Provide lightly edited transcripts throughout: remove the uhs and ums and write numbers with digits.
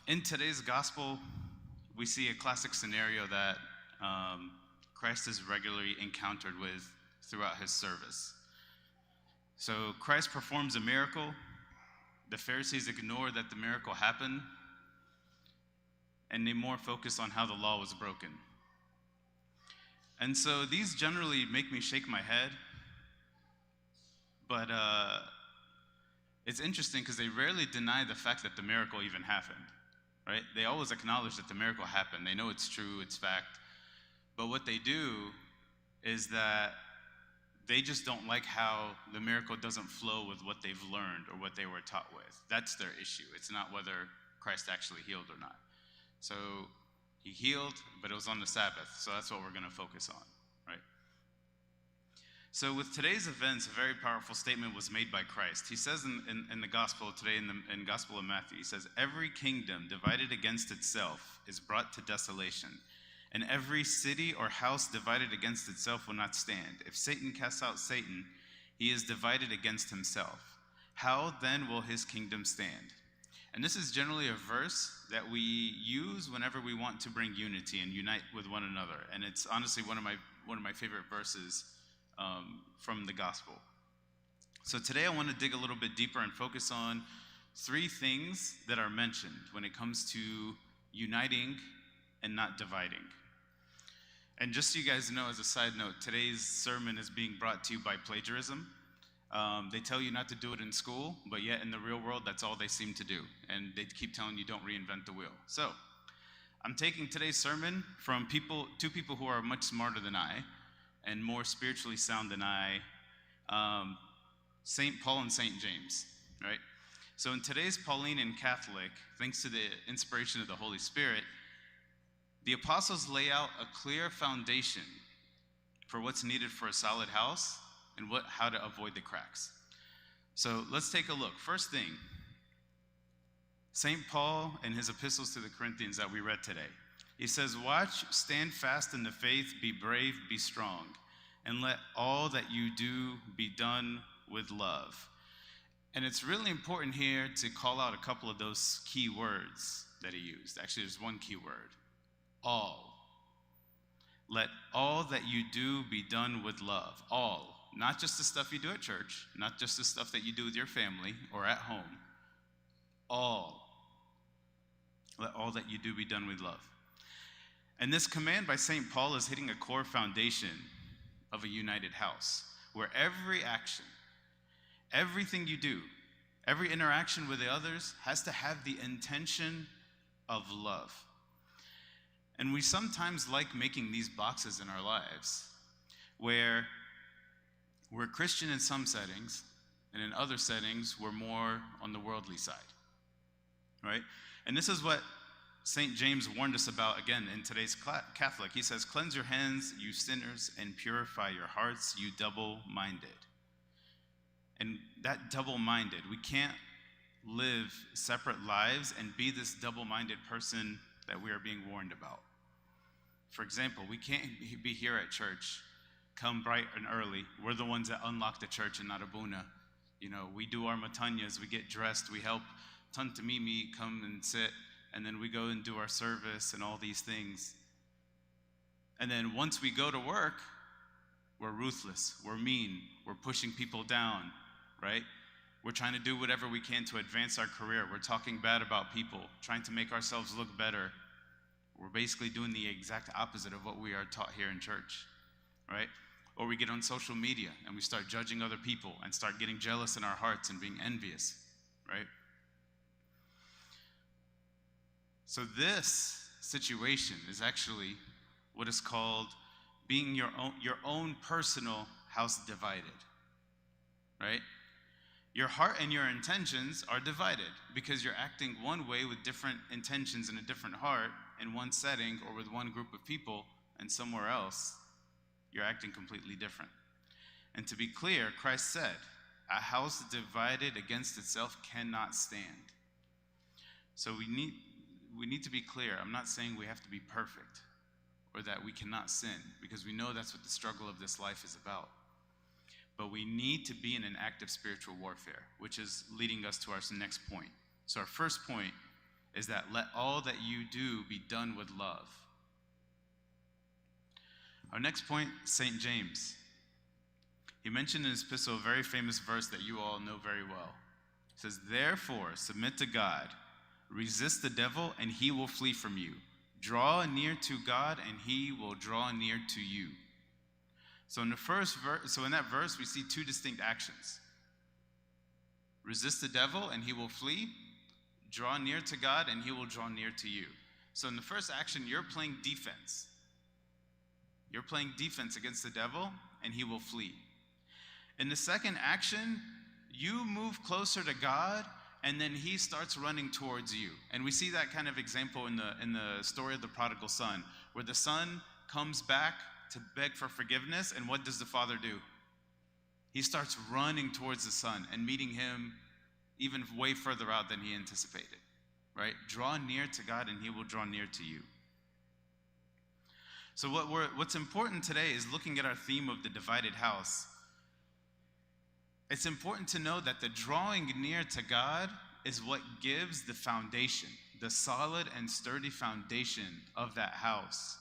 In today's gospel, we see a classic scenario that Christ is regularly encountered with throughout his service. So Christ performs a miracle. The Pharisees ignore that the miracle happened, and they more focus on how the law was broken. And so these generally make me shake my head, but it's interesting because they rarely deny the fact that the miracle even happened, right? They always acknowledge that the miracle happened. They know it's true, it's fact. But what they do is that they just don't like how the miracle doesn't flow with what they've learned or what they were taught with. That's their issue. It's not whether Christ actually healed or not. So he healed, but it was on the Sabbath. So that's what we're going to focus on, right? So with today's events, a very powerful statement was made by Christ. He says in the gospel today, in the Gospel of Matthew, he says, "Every kingdom divided against itself is brought to desolation, and every city or house divided against itself will not stand. If Satan casts out Satan, he is divided against himself. How then will his kingdom stand?" And this is generally a verse that we use whenever we want to bring unity and unite with one another. And it's honestly one of my favorite verses from the gospel. So today I want to dig a little bit deeper and focus on three things that are mentioned when it comes to uniting and not dividing. And just so you guys know, as a side note, today's sermon is being brought to you by plagiarism. They tell you not to do it in school, but yet in the real world, that's all they seem to do. And they keep telling you don't reinvent the wheel. So I'm taking today's sermon from two people who are much smarter than I and more spiritually sound than I, St. Paul and St. James, right? So in today's Pauline and Catholic, thanks to the inspiration of the Holy Spirit, the apostles lay out a clear foundation for what's needed for a solid house and how to avoid the cracks. So let's take a look. First thing, St. Paul in his epistles to the Corinthians that we read today, he says, "Watch, stand fast in the faith, be brave, be strong, and let all that you do be done with love." And it's really important here to call out a couple of those key words that he used. Actually, there's one key word, all. Let all that you do be done with love. All. Not just the stuff you do at church, not just the stuff that you do with your family or at home. All. Let all that you do be done with love. And this command by St. Paul is hitting a core foundation of a united house, where every action, everything you do, every interaction with the others has to have the intention of love. And we sometimes like making these boxes in our lives where we're Christian in some settings, and in other settings, we're more on the worldly side, right? And this is what St. James warned us about, again, in today's Catholic. He says, "Cleanse your hands, you sinners, and purify your hearts, you double-minded." And that double-minded, we can't live separate lives and be this double-minded person that we are being warned about. For example, we can't be here at church, come bright and early. We're the ones that unlock the church and not Abuna. You know, we do our matanyas, we get dressed, we help Tanta Mimi come and sit, and then we go and do our service and all these things. And then once we go to work, we're ruthless, we're mean, we're pushing people down, right? We're trying to do whatever we can to advance our career. We're talking bad about people, trying to make ourselves look better. We're basically doing the exact opposite of what we are taught here in church, right? Or we get on social media and we start judging other people and start getting jealous in our hearts and being envious, right? So this situation is actually what is called being your own personal house divided, right? Your heart and your intentions are divided because you're acting one way with different intentions in a different heart in one setting or with one group of people, and somewhere else you're acting completely different. And to be clear, Christ said, "A house divided against itself cannot stand." So we need to be clear. I'm not saying we have to be perfect or that we cannot sin, because we know that's what the struggle of this life is about. But we need to be in an active spiritual warfare, which is leading us to our next point. So our first point is that let all that you do be done with love. Our next point, St. James. He mentioned in his epistle a very famous verse that you all know very well. It says, therefore, submit to God, resist the devil, and he will flee from you. Draw near to God, and he will draw near to you. So in that verse, we see two distinct actions. Resist the devil, and he will flee. Draw near to God, and he will draw near to you. So in the first action, you're playing defense. You're playing defense against the devil, and he will flee. In the second action, you move closer to God, and then he starts running towards you. And we see that kind of example in the story of the prodigal son, where the son comes back to beg for forgiveness, and what does the father do? He starts running towards the son and meeting him even way further out than he anticipated, right? Draw near to God, and he will draw near to you. So what's important today is looking at our theme of the divided house. It's important to know that the drawing near to God is what gives the foundation, the solid and sturdy foundation of that house.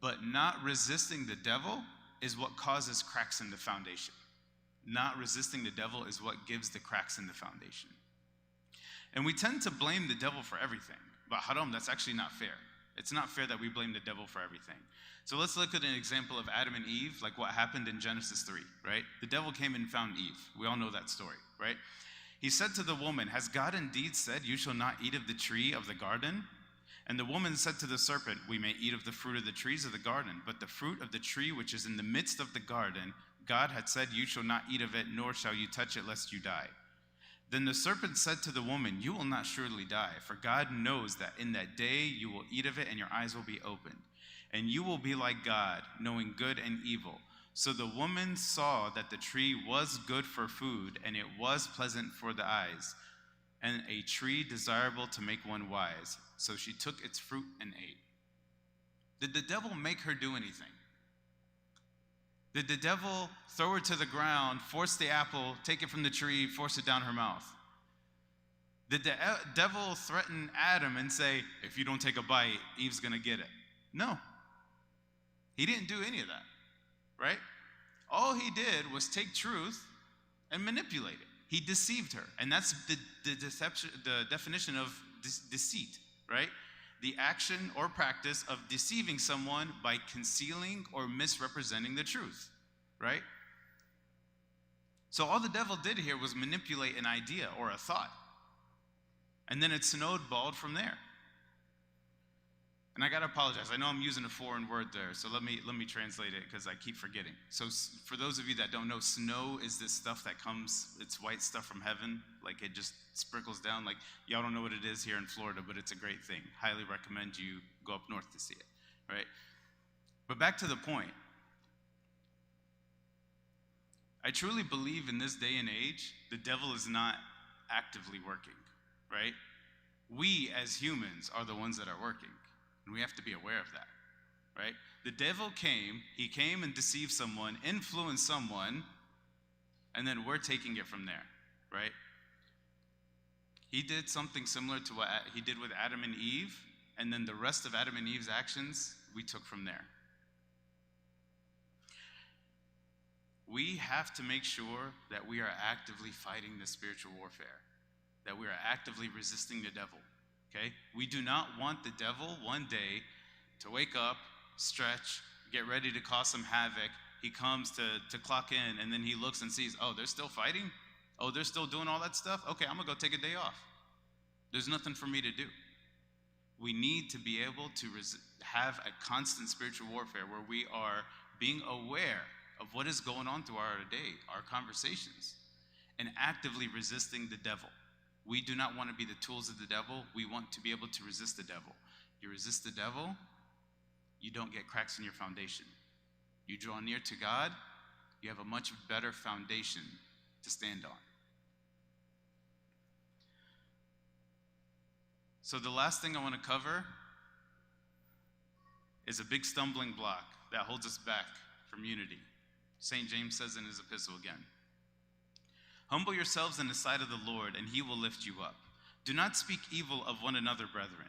But not resisting the devil is what causes cracks in the foundation. Not resisting the devil is what gives the cracks in the foundation. And we tend to blame the devil for everything. But haram, that's actually not fair. It's not fair that we blame the devil for everything. So let's look at an example of Adam and Eve, like what happened in Genesis 3, right? The devil came and found Eve. We all know that story, right? He said to the woman, has God indeed said, you shall not eat of the tree of the garden? And the woman said to the serpent, we may eat of the fruit of the trees of the garden, but the fruit of the tree which is in the midst of the garden, God had said, you shall not eat of it, nor shall you touch it, lest you die. Then the serpent said to the woman, you will not surely die, for God knows that in that day you will eat of it, and your eyes will be opened. And you will be like God, knowing good and evil. So the woman saw that the tree was good for food, and it was pleasant for the eyes, and a tree desirable to make one wise. So she took its fruit and ate. Did the devil make her do anything? Did the devil throw her to the ground, force the apple, take it from the tree, force it down her mouth? Did the devil threaten Adam and say, if you don't take a bite, Eve's going to get it? No. He didn't do any of that, right? All he did was take truth and manipulate it. He deceived her. And that's the deception, the definition of deceit, right? The action or practice of deceiving someone by concealing or misrepresenting the truth, right? So all the devil did here was manipulate an idea or a thought. And then it snowballed from there. And I got to apologize. I know I'm using a foreign word there, so let me translate it because I keep forgetting. So for those of you that don't know, snow is this stuff that comes, it's white stuff from heaven, like it just sprinkles down. Like, y'all don't know what it is here in Florida, but it's a great thing. Highly recommend you go up north to see it, right? But back to the point. I truly believe in this day and age, the devil is not actively working, right? We as humans are the ones that are working. And we have to be aware of that, right? The devil came, he came and deceived someone, influenced someone, and then we're taking it from there, right? He did something similar to what he did with Adam and Eve, and then the rest of Adam and Eve's actions, we took from there. We have to make sure that we are actively fighting the spiritual warfare, that we are actively resisting the devil. Okay? We do not want the devil one day to wake up, stretch, get ready to cause some havoc. He comes to clock in, and then he looks and sees, oh, they're still fighting? Oh, they're still doing all that stuff? Okay, I'm going to go take a day off. There's nothing for me to do. We need to be able to have a constant spiritual warfare where we are being aware of what is going on through our day, our conversations, and actively resisting the devil. We do not want to be the tools of the devil. We want to be able to resist the devil. You resist the devil, you don't get cracks in your foundation. You draw near to God, you have a much better foundation to stand on. So the last thing I want to cover is a big stumbling block that holds us back from unity. St. James says in his epistle again, humble yourselves in the sight of the Lord, and he will lift you up. Do not speak evil of one another, brethren.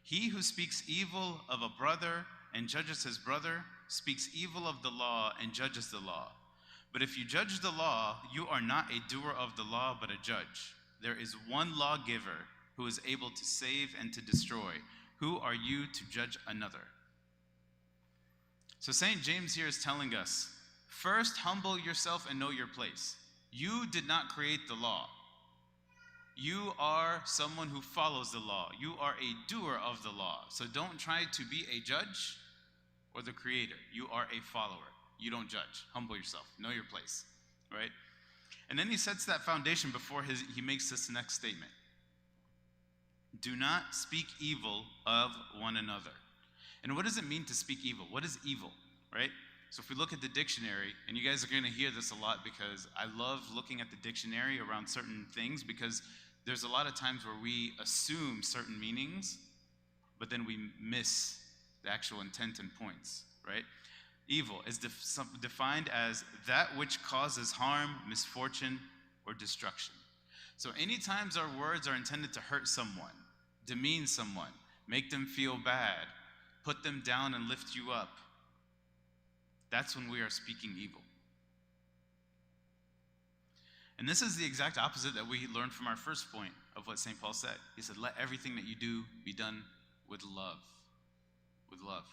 He who speaks evil of a brother and judges his brother speaks evil of the law and judges the law. But if you judge the law, you are not a doer of the law, but a judge. There is one lawgiver who is able to save and to destroy. Who are you to judge another? So St. James here is telling us, first humble yourself and know your place. You did not create the law. You are someone who follows the law. You are a doer of the law. So don't try to be a judge or the creator. You are a follower. You don't judge. Humble yourself. Know your place, right? And then he sets that foundation before he makes this next statement. Do not speak evil of one another. And what does it mean to speak evil? What is evil, right? So if we look at the dictionary, and you guys are going to hear this a lot because I love looking at the dictionary around certain things, because there's a lot of times where we assume certain meanings, but then we miss the actual intent and points, right? Evil is defined as that which causes harm, misfortune, or destruction. So any times our words are intended to hurt someone, demean someone, make them feel bad, put them down and lift you up, that's when we are speaking evil. And this is the exact opposite that we learned from our first point of what St. Paul said. He said, let everything that you do be done with love. With love.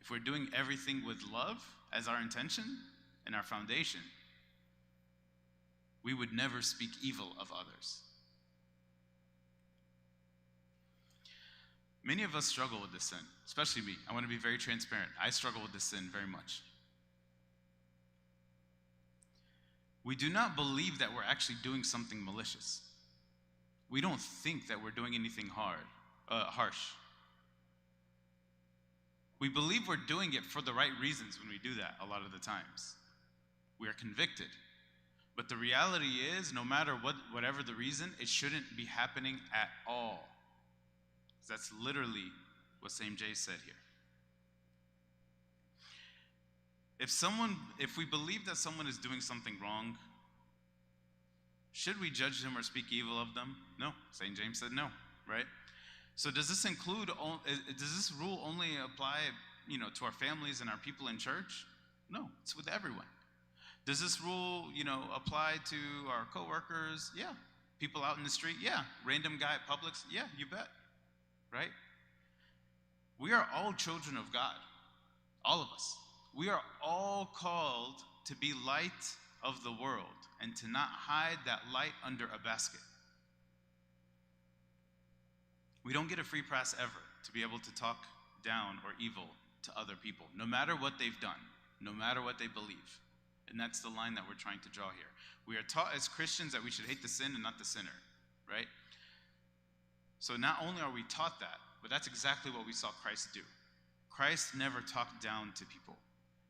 If we're doing everything with love as our intention and our foundation, we would never speak evil of others. Many of us struggle with this sin, especially me. I want to be very transparent. I struggle with this sin very much. We do not believe that we're actually doing something malicious. We don't think that we're doing anything harsh. We believe we're doing it for the right reasons when we do that a lot of the times. We are convicted. But the reality is, no matter whatever the reason, it shouldn't be happening at all. That's literally what St. J said here. If we believe that someone is doing something wrong, should we judge them or speak evil of them? No. St. James said no, right? So does this rule only apply, to our families and our people in church? No, it's with everyone. Does this rule, apply to our coworkers? Yeah. People out in the street? Yeah. Random guy at Publix? Yeah, you bet. Right? We are all children of God. All of us. We are all called to be light of the world and to not hide that light under a basket. We don't get a free pass ever to be able to talk down or evil to other people, no matter what they've done, no matter what they believe. And that's the line that we're trying to draw here. We are taught as Christians that we should hate the sin and not the sinner, right? So not only are we taught that, but that's exactly what we saw Christ do. Christ never talked down to people.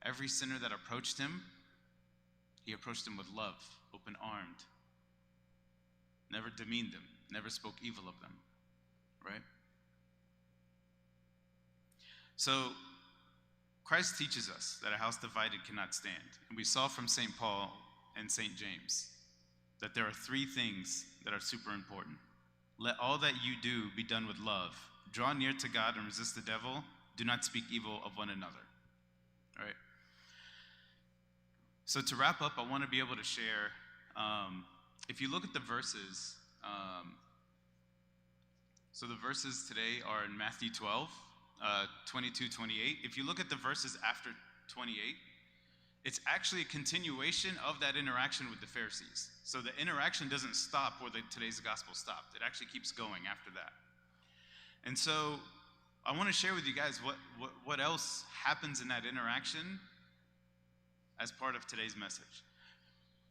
Every sinner that approached him, he approached them with love, open-armed. Never demeaned them, never spoke evil of them, right? So Christ teaches us that a house divided cannot stand. And we saw from St. Paul and St. James that there are three things that are super important. Let all that you do be done with love. Draw near to God and resist the devil. Do not speak evil of one another. All right. So to wrap up, I want to be able to share, if you look at the verses, so the verses today are in Matthew 12, 22, 28. If you look at the verses after 28, it's actually a continuation of that interaction with the Pharisees. So the interaction doesn't stop where today's gospel stopped. It actually keeps going after that. And so I want to share with you guys what else happens in that interaction as part of today's message.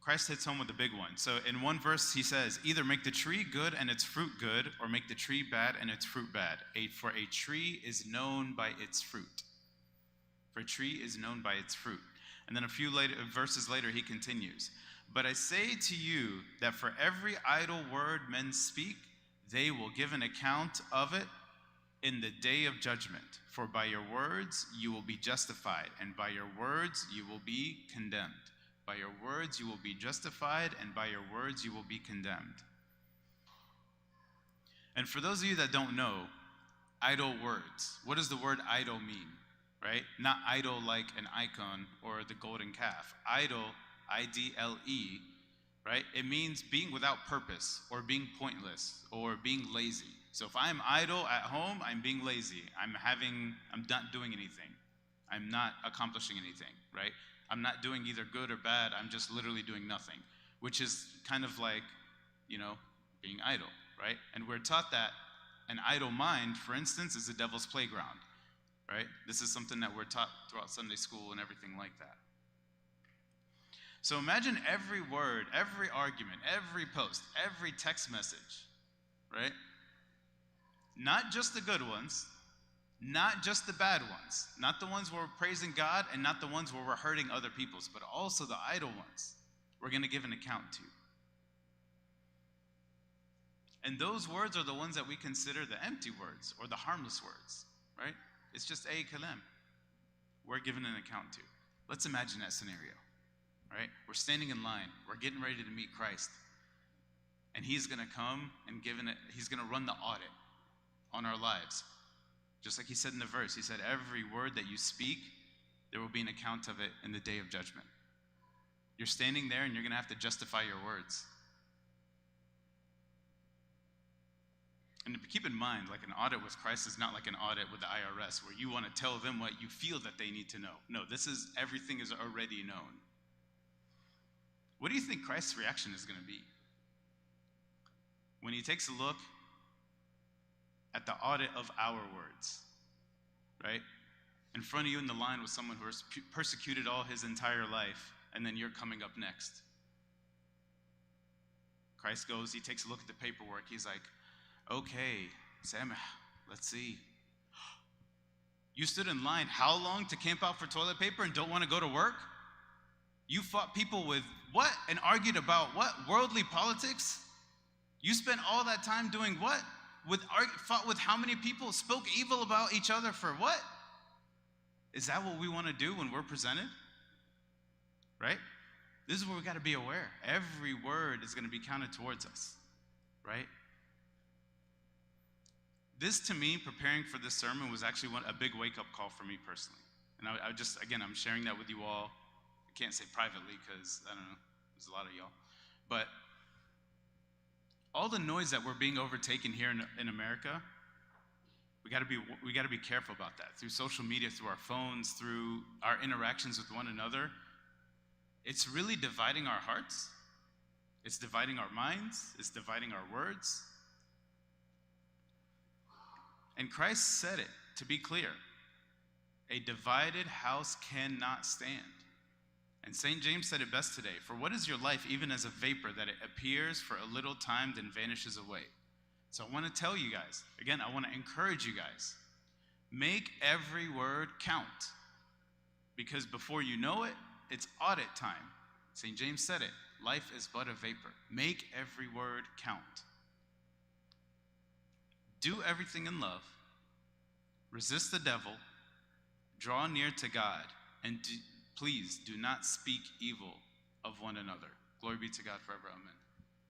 Christ hits home with the big one. So in one verse he says, either make the tree good and its fruit good, or make the tree bad and its fruit bad. For a tree is known by its fruit. For a tree is known by its fruit. And then a few verses later he continues, but I say to you that for every idle word men speak, they will give an account of it in the day of judgment. For by your words you will be justified, and by your words you will be condemned. By your words you will be justified, and by your words you will be condemned. And for those of you that don't know, idol words, what does the word idol mean, right? Not idol like an icon or the golden calf. Idol, I-D-L-E, right? It means being without purpose or being pointless or being lazy. So if I'm idle at home, I'm being lazy. I'm not doing anything. I'm not accomplishing anything, right? I'm not doing either good or bad. I'm just literally doing nothing, which is kind of like, being idle, right? And we're taught that an idle mind, for instance, is the devil's playground, right? This is something that we're taught throughout Sunday school and everything like that. So imagine every word, every argument, every post, every text message, right? Not just the good ones, not just the bad ones, not the ones where we're praising God and not the ones where we're hurting other people's, but also the idle ones we're going to give an account to. And those words are the ones that we consider the empty words or the harmless words, right? It's just a kalam. We're given an account to. Let's imagine that scenario, right? We're standing in line. We're getting ready to meet Christ. And he's going to come and he's going to run the audit on our lives. Just like he said in the verse, he said, every word that you speak, there will be an account of it in the day of judgment. You're standing there and you're going to have to justify your words. And keep in mind, like an audit with Christ is not like an audit with the IRS where you want to tell them what you feel that they need to know. No, everything is already known. What do you think Christ's reaction is going to be? When he takes a look at the audit of our words, right? In front of you in the line was someone who was persecuted all his entire life, and then you're coming up next. Christ goes, he takes a look at the paperwork, he's like, okay, Sam, let's see. You stood in line how long to camp out for toilet paper and don't want to go to work? You fought people with what? And argued about what? Worldly politics? You spent all that time doing what? Fought with how many people? Spoke evil about each other for what? Is that what we want to do when we're presented? Right? This is where we got to be aware. Every word is going to be counted towards us. Right? This, to me, preparing for this sermon was actually a big wake-up call for me personally. And I'm sharing that with you all. I can't say privately because, I don't know, there's a lot of y'all. But all the noise that we're being overtaken here in America, we got to be careful about that. Through social media, through our phones, through our interactions with one another, it's really dividing our hearts. It's dividing our minds. It's dividing our words. And Christ said it, to be clear, a divided house cannot stand. And St. James said it best today, for what is your life even as a vapor that it appears for a little time then vanishes away? So I want to tell you guys, again, I want to encourage you guys, make every word count. Because before you know it, it's audit time. St. James said it, life is but a vapor. Make every word count. Do everything in love, resist the devil, draw near to God, and please do not speak evil of one another. Glory be to God forever. Amen.